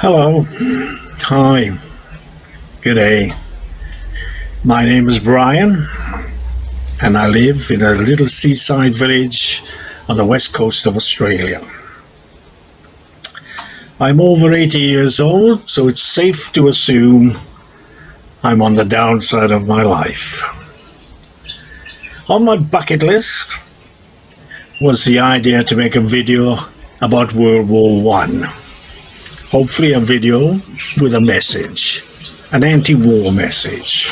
Hello, hi, good day. My name is Brian, and I live in a little seaside village on the west coast of Australia. I'm over 80 years old, so it's safe to assume I'm on the downside of my life. On my bucket list was the idea to make a video about World War One. Hopefully a video with a message, an anti-war message.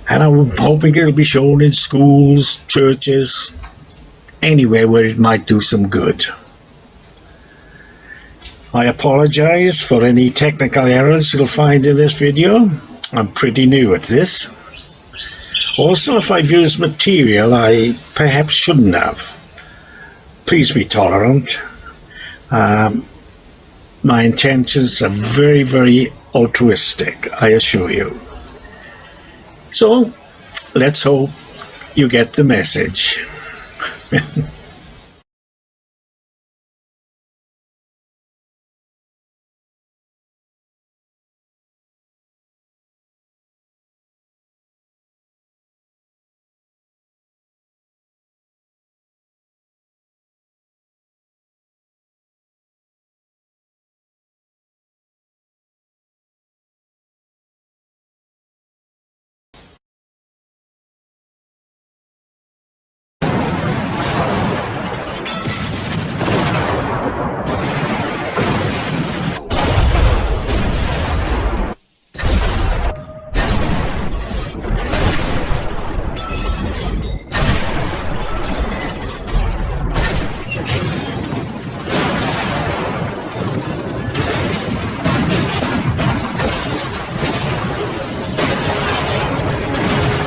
And I'm hoping it'll be shown in schools, churches, anywhere where it might do some good. I apologize for any technical errors you'll find in this video. I'm pretty new at this. Also, if I've used material I perhaps shouldn't have, please be tolerant. My intentions are very, very altruistic, I assure you. So, let's hope you get the message.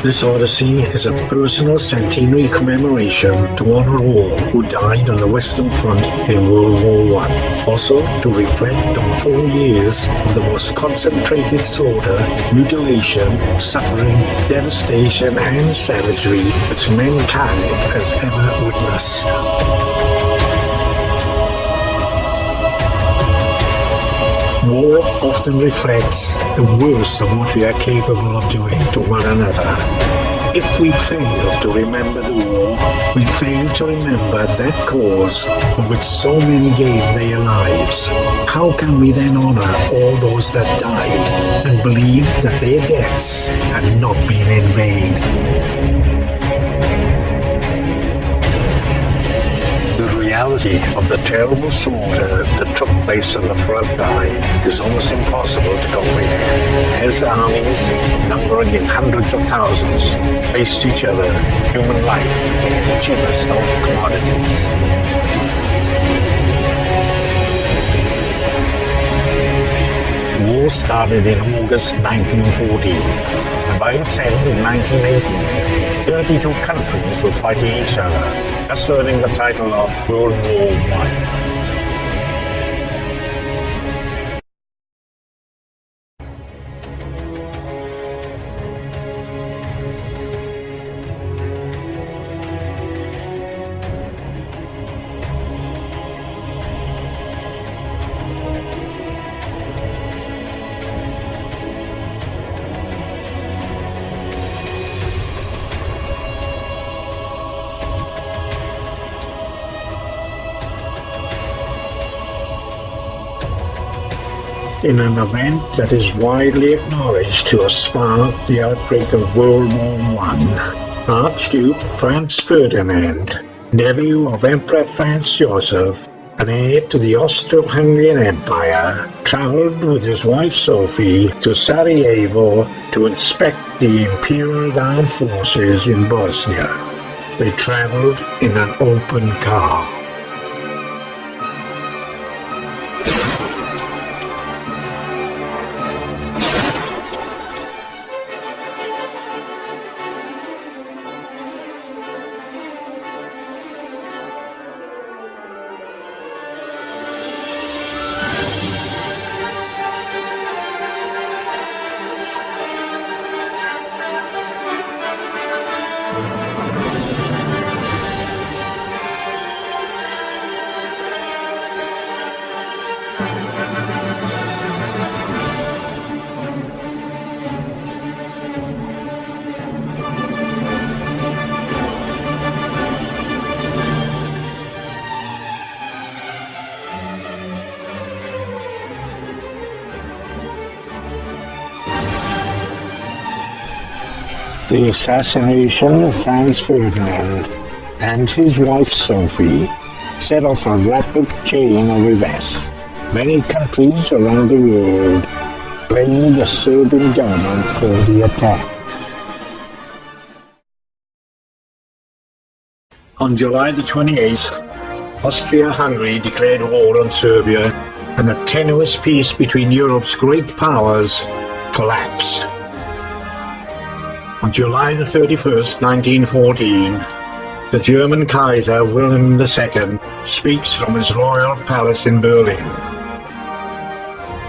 This Odyssey is a personal centenary commemoration to honor all who died on the Western Front in World War I. Also, to reflect on 4 years of the most concentrated slaughter, mutilation, suffering, devastation and savagery which mankind has ever witnessed. War often reflects the worst of what we are capable of doing to one another. If we fail to remember the war, we fail to remember that cause for which so many gave their lives. How can we then honor all those that died and believe that their deaths had not been in vain? The reality of the terrible slaughter that took place on the front line is almost impossible to comprehend. As armies, numbering in hundreds of thousands, faced each other, human life became the cheapest of commodities. The war started in August 1914, and by its end in 1918, 32 countries were fighting each other, asserting the title of World War I. In an event that is widely acknowledged to have sparked the outbreak of World War I, Archduke Franz Ferdinand, nephew of Emperor Franz Joseph, and heir to the Austro-Hungarian Empire, travelled with his wife Sophie to Sarajevo to inspect the Imperial Armed Forces in Bosnia. They travelled in an open car. The assassination of Franz Ferdinand and his wife Sophie set off a rapid chain of events. Many countries around the world blamed the Serbian government for the attack. On July the 28th, Austria-Hungary declared war on Serbia, and the tenuous peace between Europe's great powers collapsed. On July the 31st, 1914, the German Kaiser Wilhelm II speaks from his royal palace in Berlin.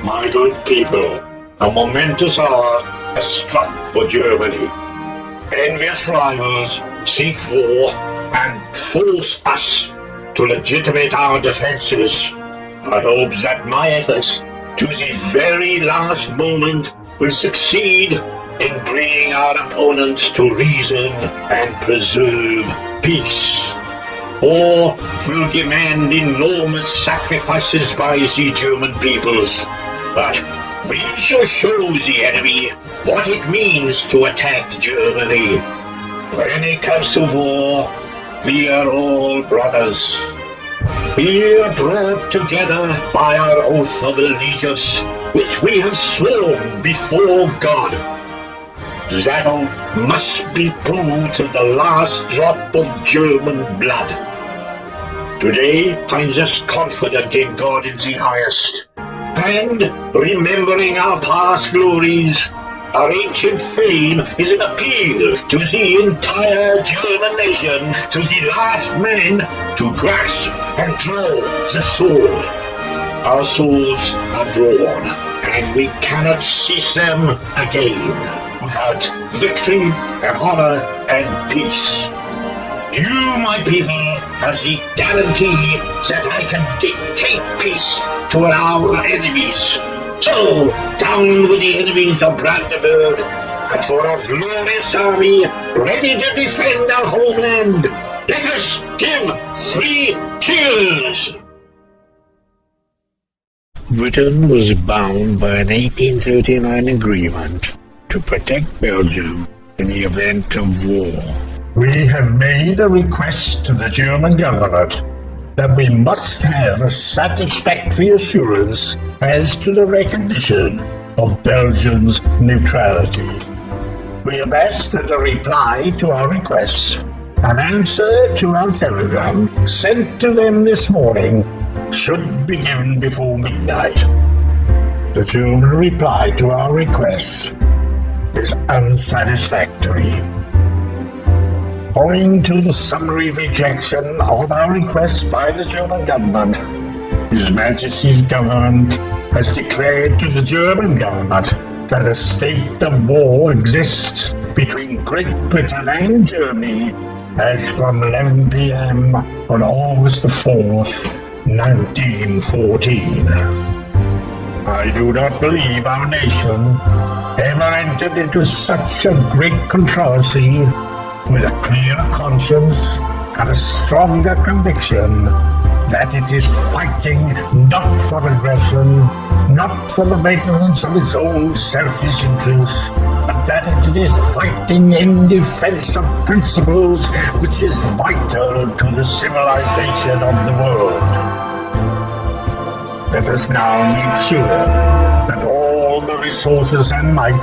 My good people, a momentous hour has struck for Germany. Envious rivals seek war and force us to legitimate our defenses. I hope that my efforts to the very last moment will succeed in bringing our opponents to reason and preserve peace. War will demand enormous sacrifices by the German peoples, but we shall show the enemy what it means to attack Germany. When it comes to war, we are all brothers. We are brought together by our oath of allegiance, which we have sworn before God. That oath must be proved to the last drop of German blood. Today I'm just confident in God in the highest, and remembering our past glories, our ancient fame is an appeal to the entire German nation, to the last man to grasp and draw the sword. Our swords are drawn, and we cannot cease them again without victory and honor and peace. You, my people, have the guarantee that I can dictate peace to our enemies. So, down with the enemies of Brandenburg, and for a glorious army ready to defend our homeland, let us give 3 cheers! Britain was bound by an 1839 agreement to protect Belgium in the event of war. We have made a request to the German government that we must have a satisfactory assurance as to the recognition of Belgium's neutrality. We have asked as a reply to our request, an answer to our telegram sent to them this morning should be given before midnight. The German reply to our request is unsatisfactory. Owing to the summary rejection of our request by the German government, His Majesty's government has declared to the German government that a state of war exists between Great Britain and Germany as from 11 p.m. on August the 4th, 1914. I do not believe our nation ever entered into such a great controversy with a clearer conscience and a stronger conviction that it is fighting not for aggression, not for the maintenance of its own selfish interests, but that it is fighting in defense of principles which is vital to the civilization of the world. Let us now make sure that all the resources and might,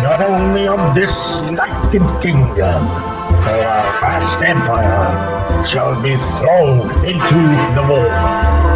not only of this United Kingdom, but our vast empire, shall be thrown into the war.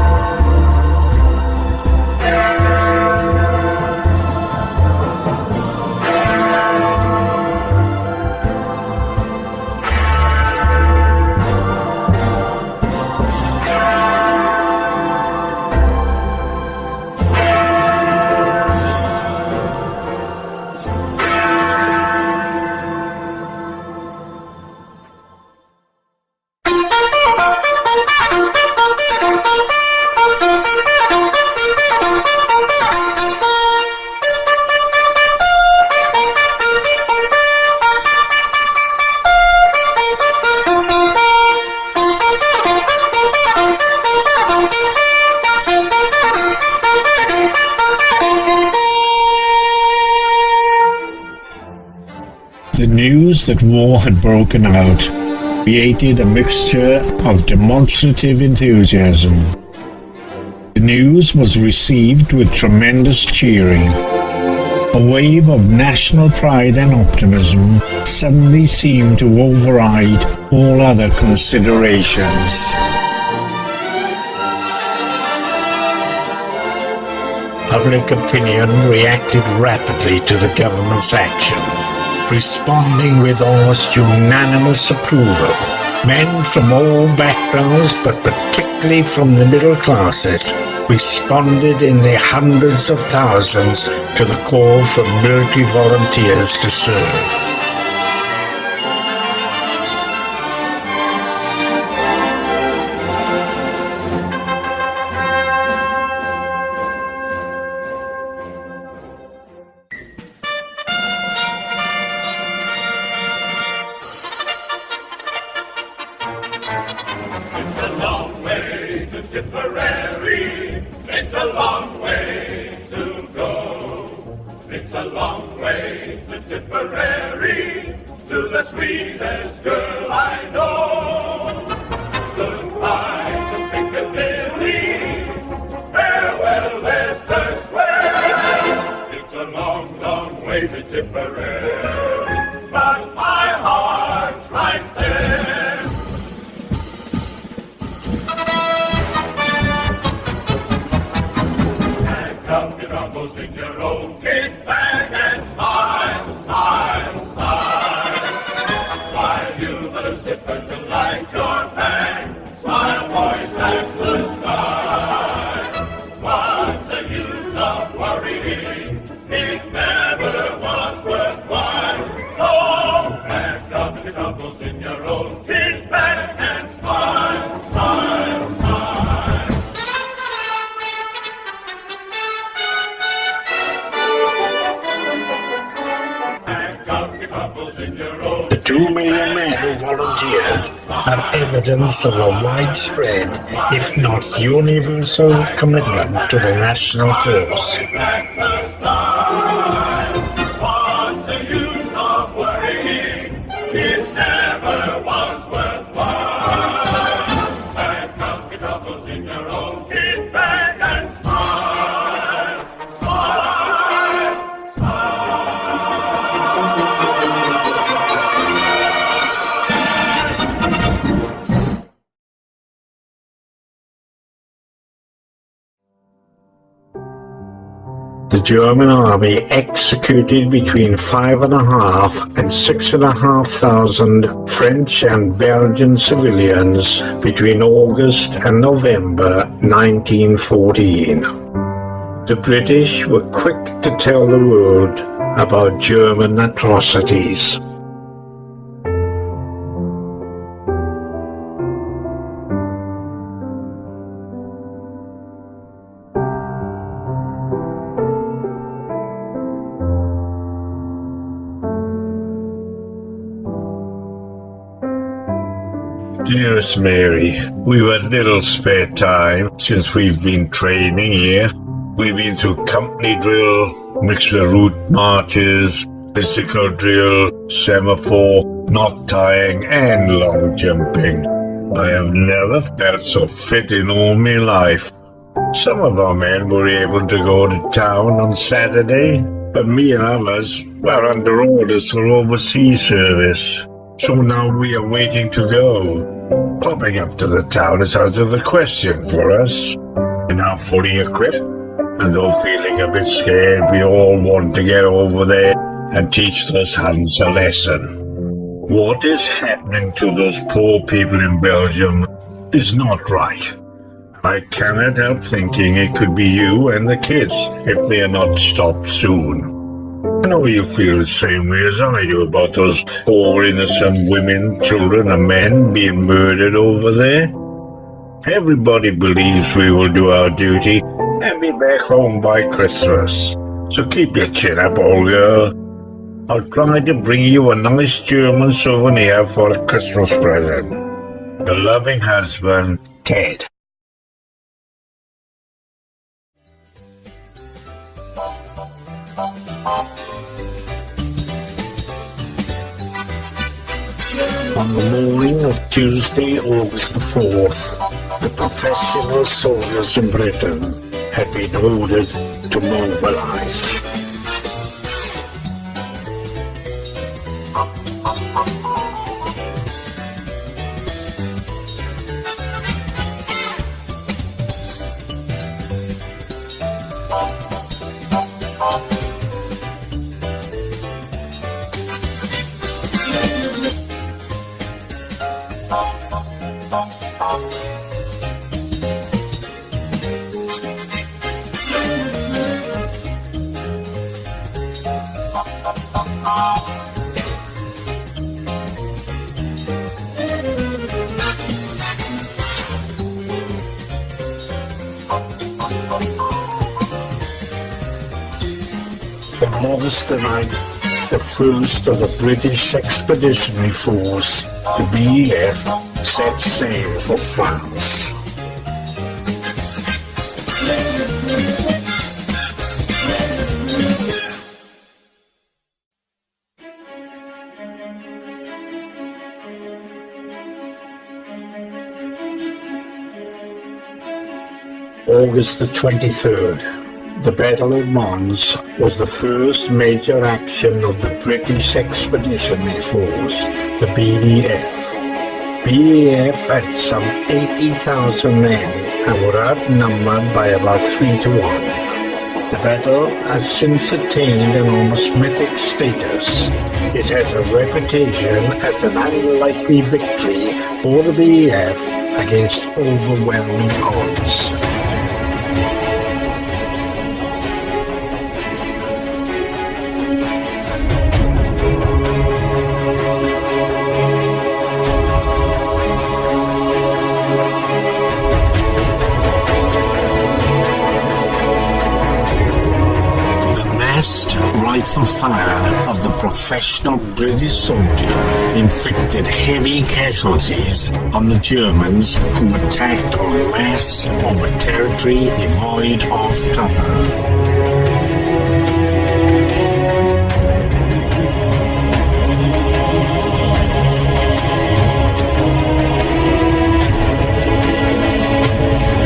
news that war had broken out created a mixture of demonstrative enthusiasm. The news was received with tremendous cheering. A wave of national pride and optimism suddenly seemed to override all other considerations. Public opinion reacted rapidly to the government's action, responding with almost unanimous approval. Men from all backgrounds, but particularly from the middle classes, responded in their hundreds of thousands to the call for military volunteers to serve. It's a long way to Tipperary. It's a long way to go. It's a long way to Tipperary, to the sweetest girl I know. Goodbye to Piccadilly. Farewell, Leicester Square. It's a long, long way to Tipperary, but my heart's right there. Count your troubles in your own kit bag and smile, smile, smile. While you've a Lucifer to light your fang, smile, boys, that's the style. What's the use of worrying? It never was worthwhile. So pack up your troubles in your own kit bag and smile, smile, smile. The 2 million men who volunteered are evidence of a widespread, if not universal, commitment to the national cause. What's the use of worrying? It never was worthwhile. Pack up your troubles in your own kit bag and smile, smile, smile. The German army executed between 5,500 and 6,500 French and Belgian civilians between August and November 1914. The British were quick to tell the world about German atrocities. Dearest Mary, we've had little spare time since we've been training here. We've been through company drill, mixed with route marches, physical drill, semaphore, knot tying and long jumping. I have never felt so fit in all my life. Some of our men were able to go to town on Saturday, but me and others were under orders for overseas service. So now we are waiting to go. Popping up to the town is out of the question for us. We're now fully equipped, and though feeling a bit scared, we all want to get over there and teach those Huns a lesson. What is happening to those poor people in Belgium is not right. I cannot help thinking it could be you and the kids if they are not stopped soon. I know you feel the same way as I do about those poor innocent women, children and men being murdered over there. Everybody believes we will do our duty and be back home by Christmas. So keep your chin up, old girl. I'll try to bring you a nice German souvenir for a Christmas present. Your loving husband, Ted. On the morning of Tuesday, August the 4th, the professional soldiers in Britain had been ordered to mobilize. On August the 9th, the first of the British Expeditionary Force, the BEF, set sail for France. August the 23rd. The Battle of Mons was the first major action of the British Expeditionary Force, the BEF. BEF had some 80,000 men and were outnumbered by about 3 to 1. The battle has since attained an almost mythic status. It has a reputation as an unlikely victory for the BEF against overwhelming odds. Rifle fire of the professional British soldier inflicted heavy casualties on the Germans who attacked en masse over territory devoid of cover.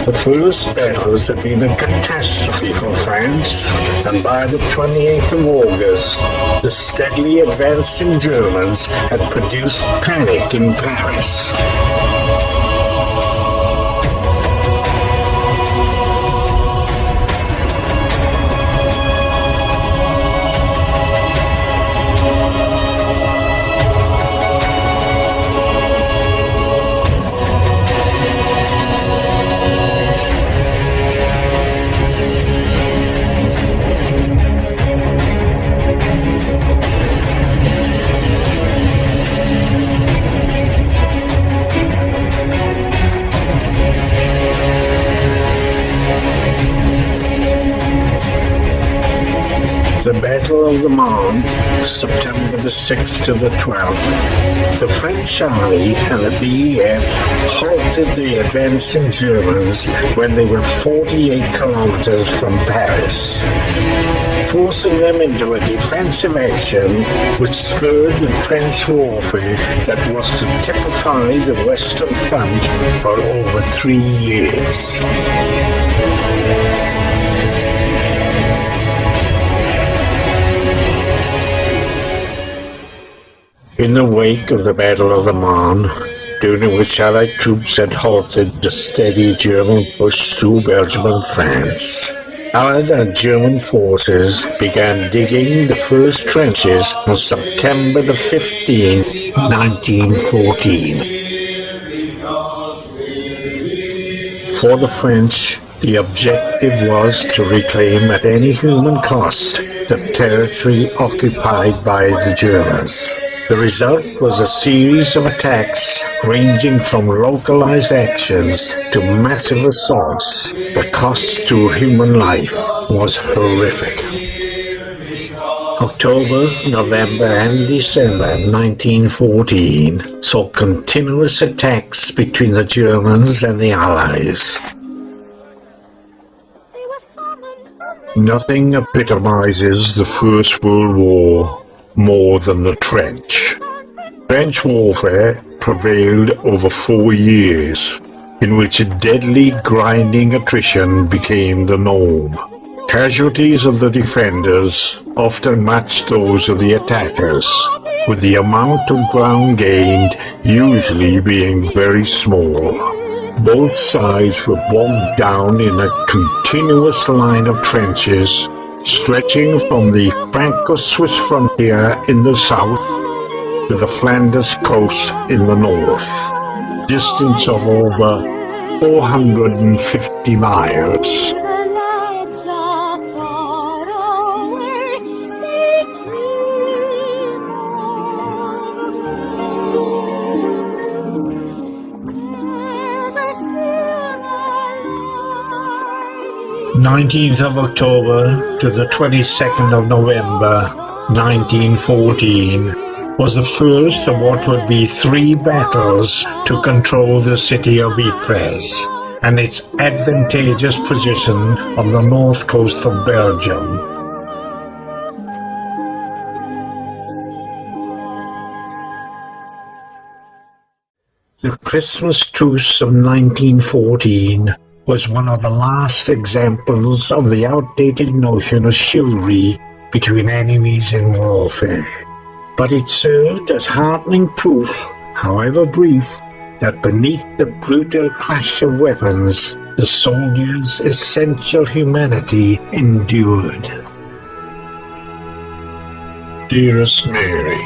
The first battles had been a catastrophe for France, and by the 28th of August, the steadily advancing Germans had produced panic in Paris. The Battle of the Marne, September the 6th to the 12th. The French army and the BEF halted the advancing Germans when they were 48 kilometers from Paris, forcing them into a defensive action which spurred the trench warfare that was to typify the Western Front for over 3 years. In the wake of the Battle of the Marne, during which Allied troops had halted the steady German push through Belgium and France, Allied and German forces began digging the first trenches on September the 15th, 1914. For the French, the objective was to reclaim at any human cost the territory occupied by the Germans. The result was a series of attacks ranging from localized actions to massive assaults. The cost to human life was horrific. October, November and December 1914 saw continuous attacks between the Germans and the Allies. Nothing epitomizes the First World War more than the trench. Trench warfare prevailed over 4 years, in which deadly grinding attrition became the norm. Casualties of the defenders often matched those of the attackers, with the amount of ground gained usually being very small. Both sides were bogged down in a continuous line of trenches stretching from the Franco-Swiss frontier in the south to the Flanders coast in the north, distance of over 450 miles. 19th of October to the 22nd of November 1914 was the first of what would be 3 battles to control the city of Ypres and its advantageous position on the north coast of Belgium. The Christmas truce of 1914 was one of the last examples of the outdated notion of chivalry between enemies in warfare. But it served as heartening proof, however brief, that beneath the brutal clash of weapons, the soldiers' essential humanity endured. Dearest Mary,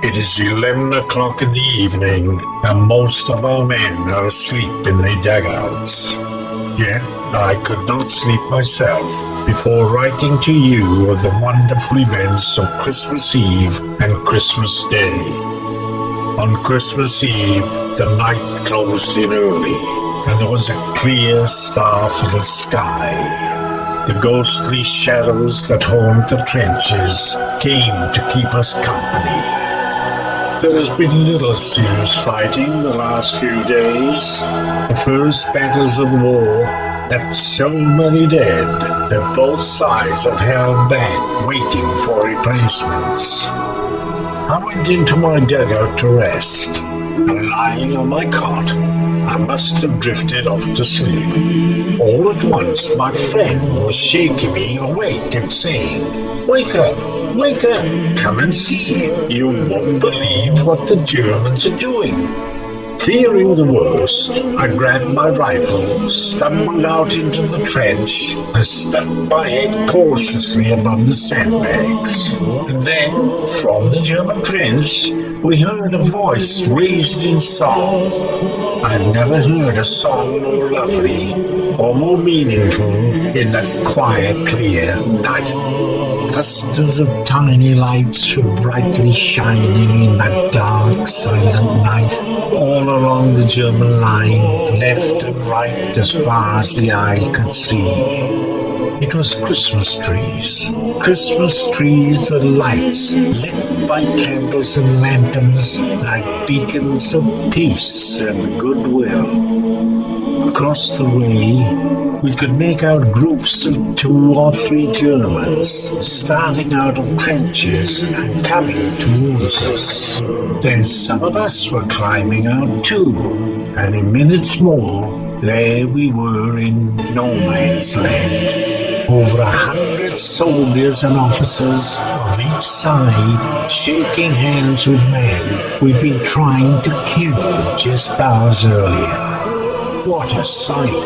it is 11 o'clock in the evening, and most of our men are asleep in their dugouts. Yet I could not sleep myself before writing to you of the wonderful events of Christmas Eve and Christmas Day. On Christmas Eve, the night closed in early, and there was a clear, star-filled sky. The ghostly shadows that haunt the trenches came to keep us company. There has been little serious fighting the last few days. The first battles of the war left so many dead that both sides have held back, waiting for replacements. I went into my dugout to rest, and lying on my cot, I must have drifted off to sleep. All at once, my friend was shaking me awake and saying, "Wake up! Wake up! Come and see! You won't believe what the Germans are doing." Fearing the worst, I grabbed my rifle, stumbled out into the trench, and stuck my head cautiously above the sandbags. And then, from the German trench, we heard a voice raised in song. I've never heard a song more lovely or more meaningful in that quiet, clear night. Clusters of tiny lights were brightly shining in that dark, silent night, all along the German line, left and right as far as the eye could see. It was Christmas trees with lights, lit by candles and lanterns, like beacons of peace and goodwill. Across the way, we could make out groups of 2 or 3 Germans, starting out of trenches and coming towards us. Then some of us were climbing out too, and in minutes more, there we were in no man's land. Over 100 soldiers and officers of each side shaking hands with men we'd been trying to kill just hours earlier. What a sight!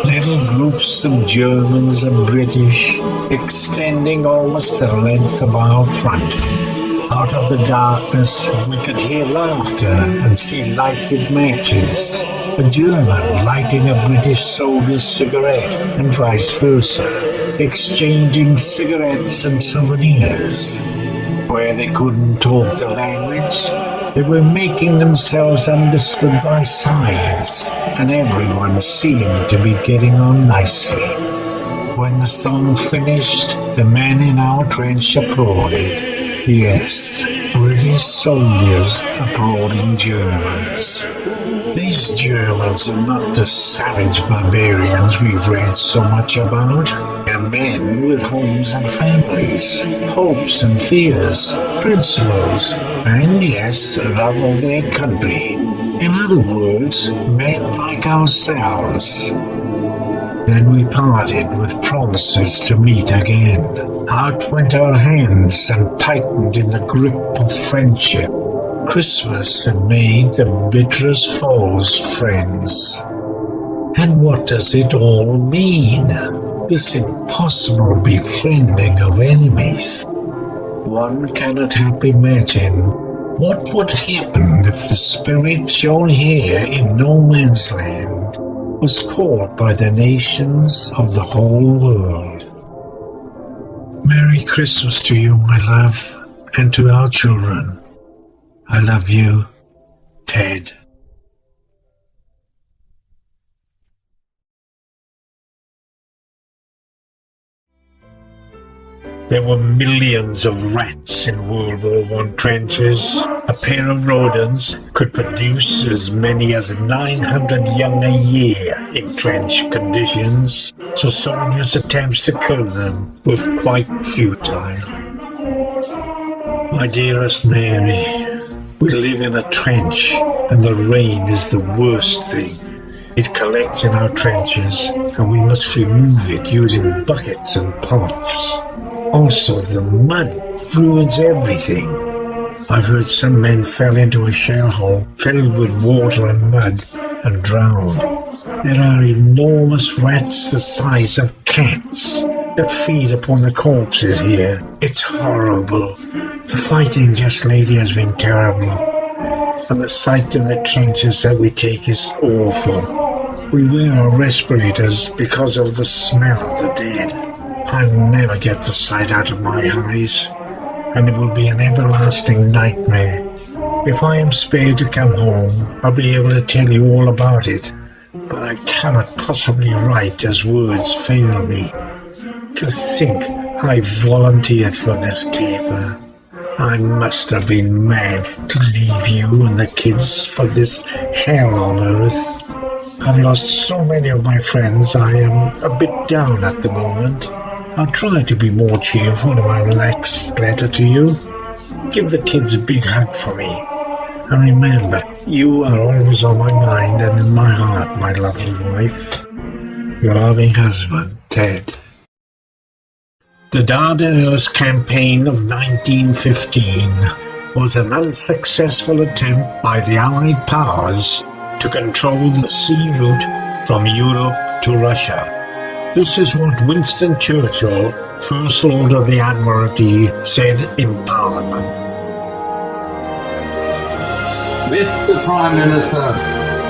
Little groups of Germans and British extending almost the length of our front. Out of the darkness we could hear laughter and see lighted matches. A German lighting a British soldier's cigarette and vice versa, exchanging cigarettes and souvenirs. Where they couldn't talk the language, they were making themselves understood by signs, and everyone seemed to be getting on nicely. When the song finished, the men in our trench applauded. Yes, British soldiers applauding Germans. These Germans are not the savage barbarians we've read so much about. They're men with homes and families, hopes and fears, principles, and yes, love of their country. In other words, men like ourselves. Then we parted with promises to meet again. Out went our hands and tightened in the grip of friendship. Christmas had made the bitterest foes friends. And what does it all mean? This impossible befriending of enemies. One cannot help imagine what would happen if the spirit shown here in no man's land was caught by the nations of the whole world. Merry Christmas to you, my love, and to our children. I love you, Ted. There were millions of rats in World War I trenches. A pair of rodents could produce as many as 900 young a year in trench conditions, so soldiers' attempts to kill them were quite futile. My dearest Mary, we live in a trench, and the rain is the worst thing. It collects in our trenches, and we must remove it using buckets and pots. Also, the mud ruins everything. I've heard some men fell into a shell hole filled with water and mud and drowned. There are enormous rats the size of cats that feed upon the corpses here. It's horrible. The fighting just lately has been terrible, and the sight in the trenches that we take is awful. We wear our respirators because of the smell of the dead. I'll never get the sight out of my eyes, and it will be an everlasting nightmare. If I am spared to come home, I'll be able to tell you all about it, but I cannot possibly write as words fail me. To think I volunteered for this caper. I must have been mad to leave you and the kids for this hell on earth. I've lost so many of my friends I am a bit down at the moment. I'll try to be more cheerful in my next letter to you. Give the kids a big hug for me. And remember, you are always on my mind and in my heart, my lovely wife. Your loving husband, Ted. The Dardanelles campaign of 1915 was an unsuccessful attempt by the Allied powers to control the sea route from Europe to Russia. This is what Winston Churchill, First Lord of the Admiralty, said in Parliament. Mr. Prime Minister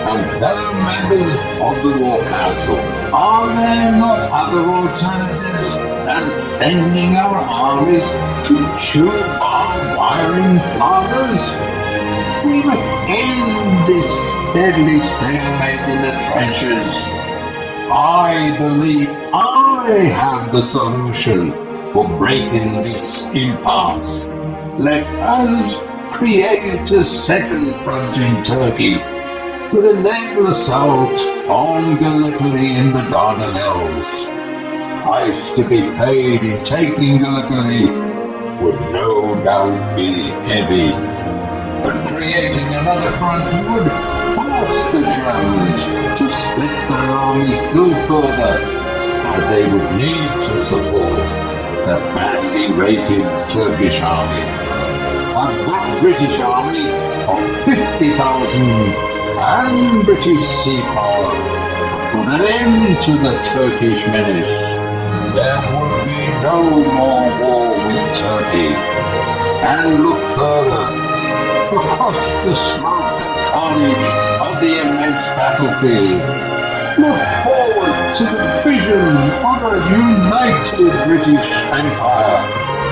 and fellow members of the War Council, are there not other alternatives than sending our armies to chew barbed wire in Flanders? We must end this deadly stalemate in the trenches. I believe I have the solution for breaking this impasse. Let us create a second front in Turkey with a naval assault on Gallipoli in the Dardanelles. Price to be paid in taking Gallipoli would no doubt be heavy, but creating another front would force the Germans to split their armies still further, as they would need to support the badly rated Turkish army. A good British army of 50,000 and British sea power put an end to the Turkish menace. There would be no more war with Turkey. And look further, across the smoke and carnage of the immense battlefield. Look forward to the vision of a united British Empire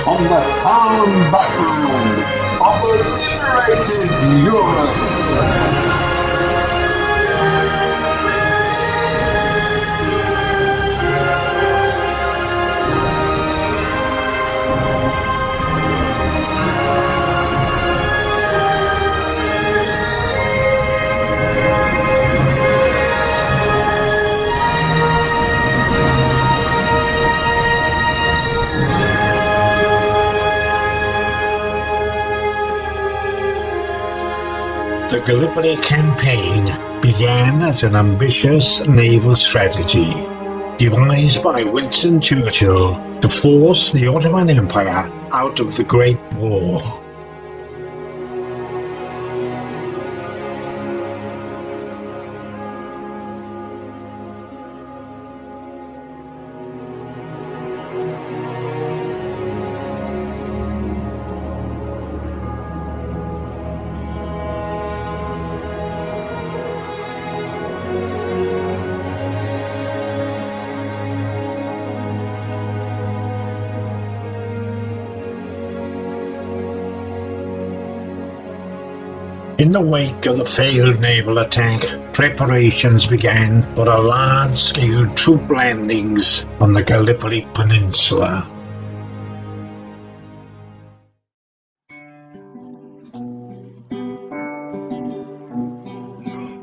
on the calm background of a liberated Europe. Gallipoli campaign began as an ambitious naval strategy devised by Winston Churchill to force the Ottoman Empire out of the Great War. In the wake of the failed naval attack, preparations began for a large-scale troop landings on the Gallipoli Peninsula.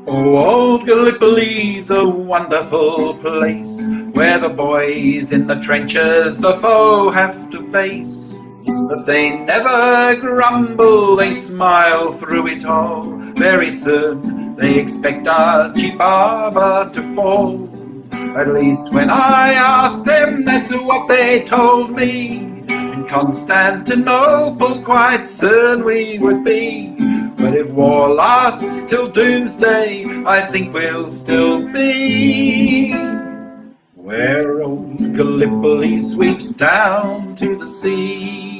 Oh, old Gallipoli's a wonderful place, where the boys in the trenches the foe have to face. But they never grumble, they smile through it all. Very soon they expect Archie Barber to fall. At least when I asked them, that's what they told me. In Constantinople quite soon we would be. But if war lasts till doomsday, I think we'll still be where old Gallipoli sweeps down to the sea.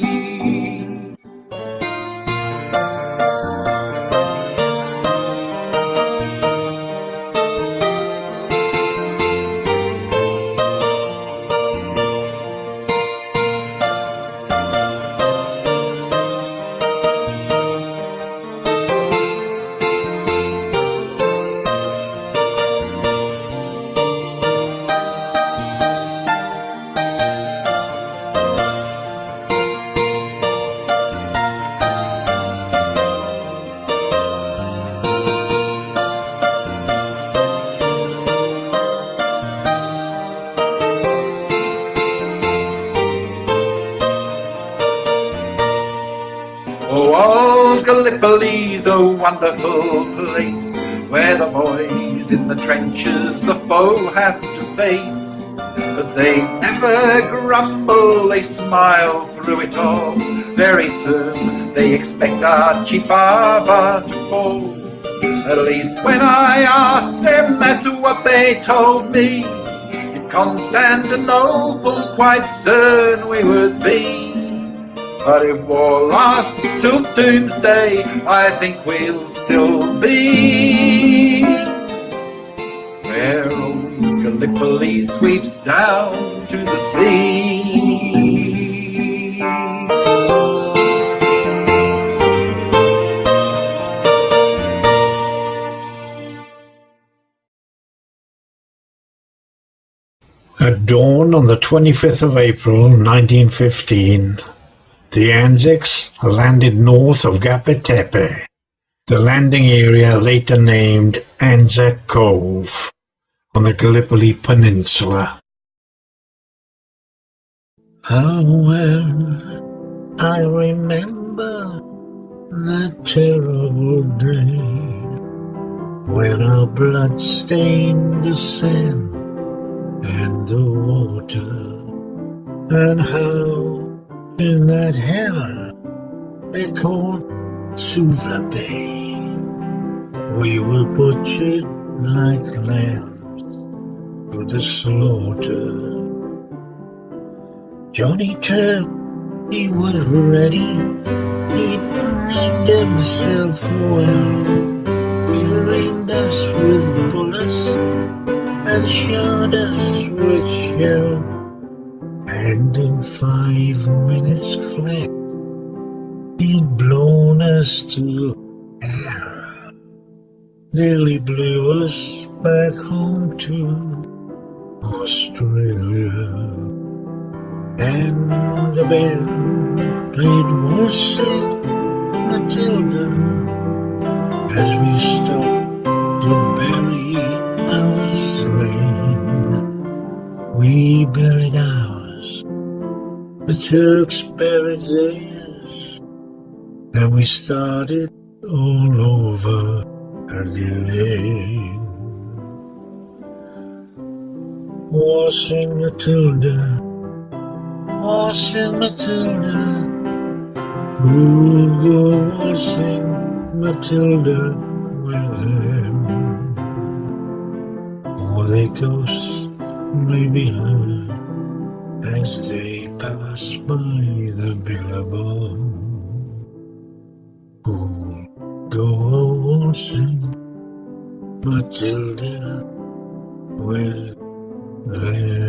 Oh, old Gallipoli's a wonderful place, where the boys in the trenches the foe have to face. But they never grumble, they smile through it all. Very soon they expect Archie Barber to fall. At least when I asked them, that's what they told me. In Constantinople quite soon we would be. But if war lasts till doomsday, I think we'll still be where old Gallipoli sweeps down to the sea. At dawn on the 25th of April 1915, the Anzacs landed north of Gapetepe, the landing area later named Anzac Cove, on the Gallipoli Peninsula. How well I remember that terrible day when our blood stained the sand and the water, and how in that hell they called Suvla Bay we were butchered like lambs to the slaughter. Johnny Turk, he was ready, he trained himself well. He rained us with bullets and shot us with shell. And in 5 minutes flat, he'd blown us to air. Nearly blew us back home to Australia. And the band played Morse Matilda as we stopped to bury our slain. We buried ours, the Turks buried theirs, and we started all over again. Washing Matilda, washing Matilda. Who'll go washing Matilda with him? Or they ghosts may be heard as they pass by the billabong. Who'll go washing Matilda with them?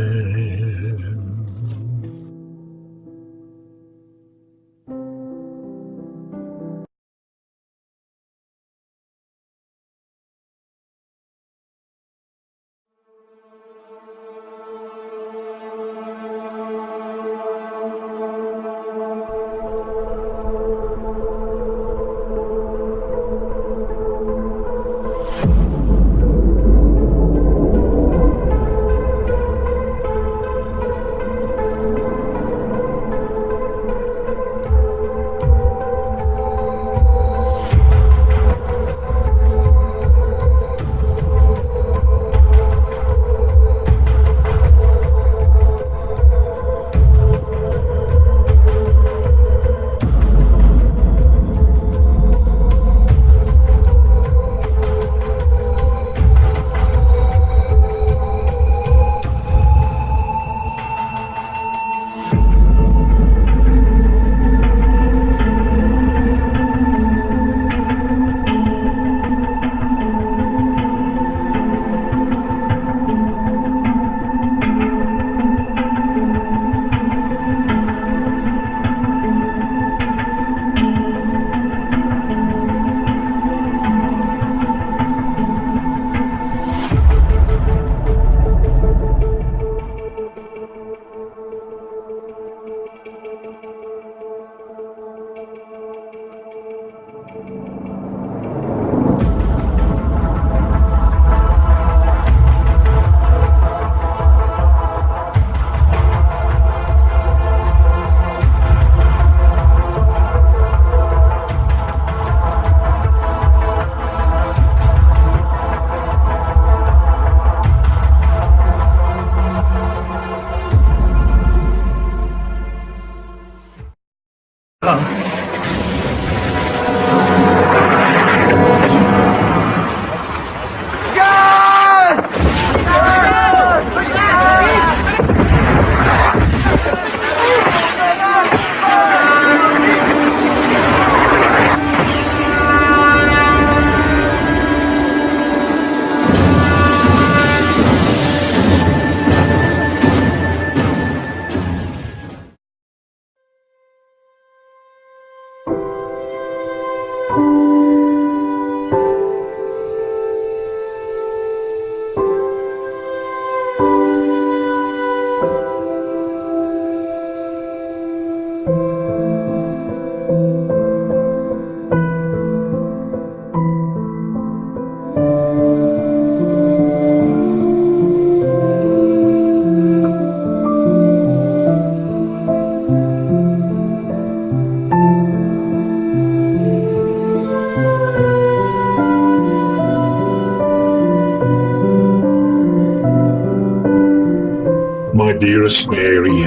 My dearest Mary,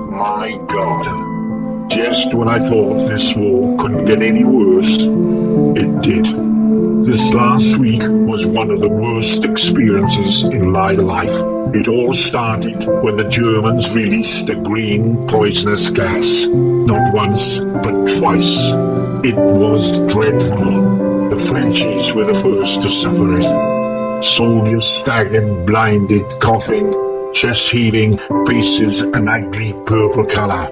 my God, just when I thought this war couldn't get any worse, it did. This last week was one of the worst experiences in my life. It all started when the Germans released a green poisonous gas. Not once, but twice. It was dreadful. The Frenchies were the first to suffer it. Soldiers staggered, blinded, coughing, chest heaving, faces an ugly purple colour.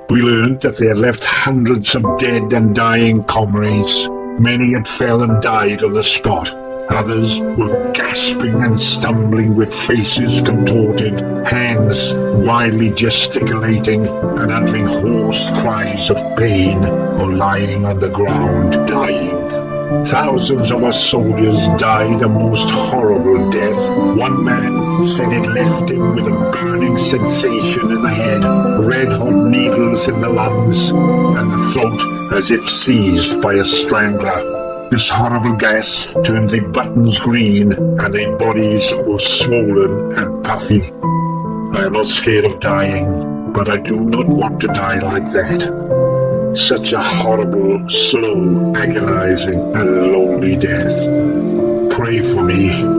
We learned that they had left hundreds of dead and dying comrades. Many had fell and died on the spot. Others were gasping and stumbling with faces contorted, hands wildly gesticulating and uttering hoarse cries of pain, or lying on the ground dying. Thousands of our soldiers died a most horrible death. One man said it left him with a burning sensation in the head, red-hot needles in the lungs, and the throat as if seized by a strangler. This horrible gas turned their buttons green and their bodies were swollen and puffy. I am not scared of dying, but I do not want to die like that. Such a horrible, slow, agonizing, and lonely death. Pray for me.